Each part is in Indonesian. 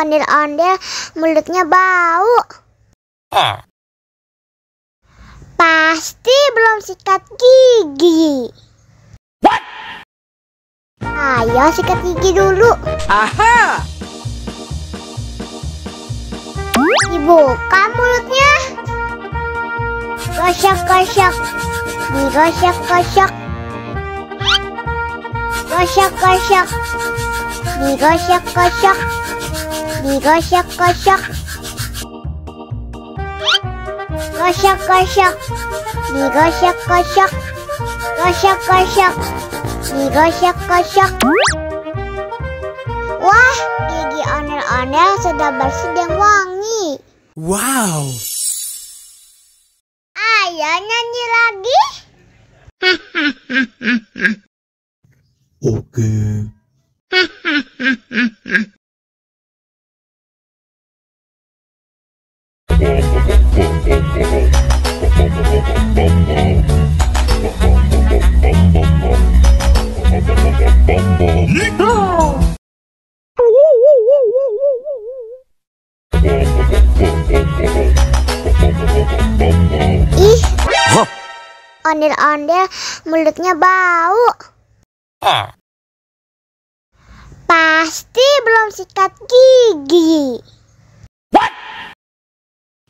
ondel-ondel mulutnya bau. Pasti belum sikat gigi. What? Ayo sikat gigi dulu. Aha! Dibuka mulutnya. Gosok-gosok. Digosok-gosok. Gosok-gosok. Digosok-gosok. Digosok-gosok. Gosok-gosok. Digosok-gosok. Gosok-gosok. Digosok-gosok. Wah, gigi ondel-ondel sudah bersih dan wangi. Wow! Ayo nyanyi lagi. Oke. Ih, ondel-ondel mulutnya bau. Pasti belum sikat gigi. What?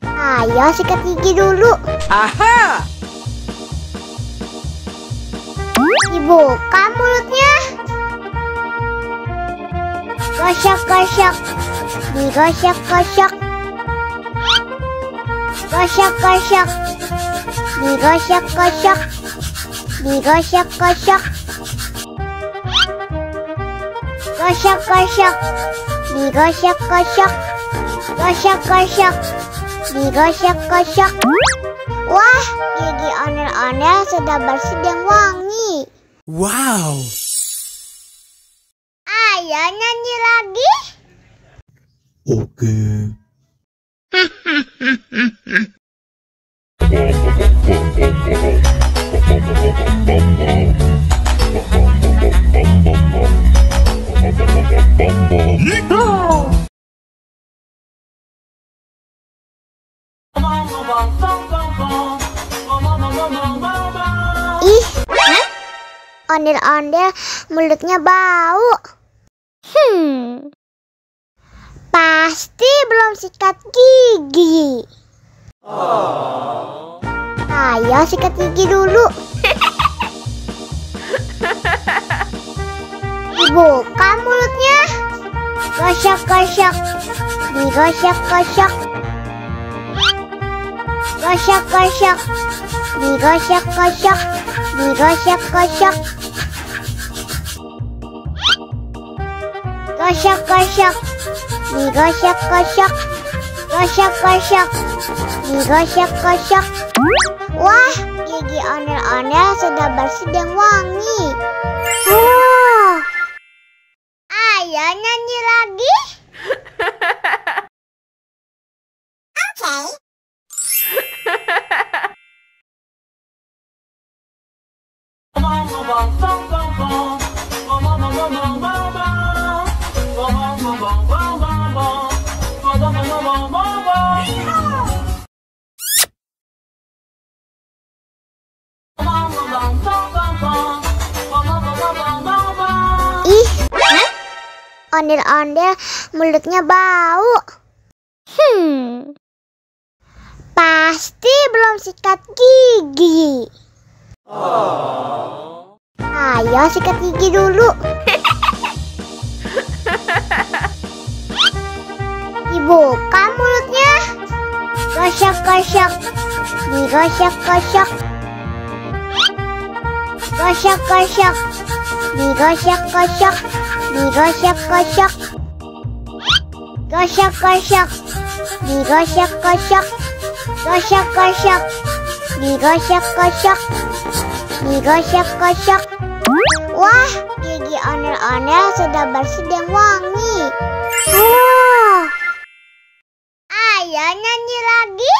Ayo sikat gigi dulu. Aha! Dibuka mulutnya. Gosok-gosok. Digosok-gosok. Gosok-gosok. Digosok-gosok. Digosok-gosok. Gosok-gosok. Digosok-gosok. Gosok-gosok. Digosok-gosok. Wah, gigi ondel-ondel sudah bersih dan wangi. Wow! Ayo nyanyi lagi. Oke. Ih, ondel-ondel mulutnya bau. Pasti belum sikat gigi. Ayo sikat gigi dulu. Dibuka mulutnya. Gosok-gosok. Digosok-gosok. Gosok-gosok. Digosok-gosok. Digosok-gosok. Gosok-gosok. Digosok-gosok. Gosok-gosok. Digosok-gosok. Wah, gigi ondel-ondel sudah bersih dan wangi. Wow. Ayo nyanyi lagi. Oke. Ih, ondel-ondel mulutnya bau. Pasti belum sikat gigi. Ayo sikat gigi dulu. Dibuka mulutnya. Gosok-gosok. Digosok-gosok. Gosok-gosok. Digosok-gosok. Digosok-gosok. Gosok-gosok. Digosok-gosok. Gosok-gosok. Digosok-gosok. Digosok-gosok. Wah, gigi ondel-ondel sudah bersih dan wangi. Wow. Ayo nyanyi lagi.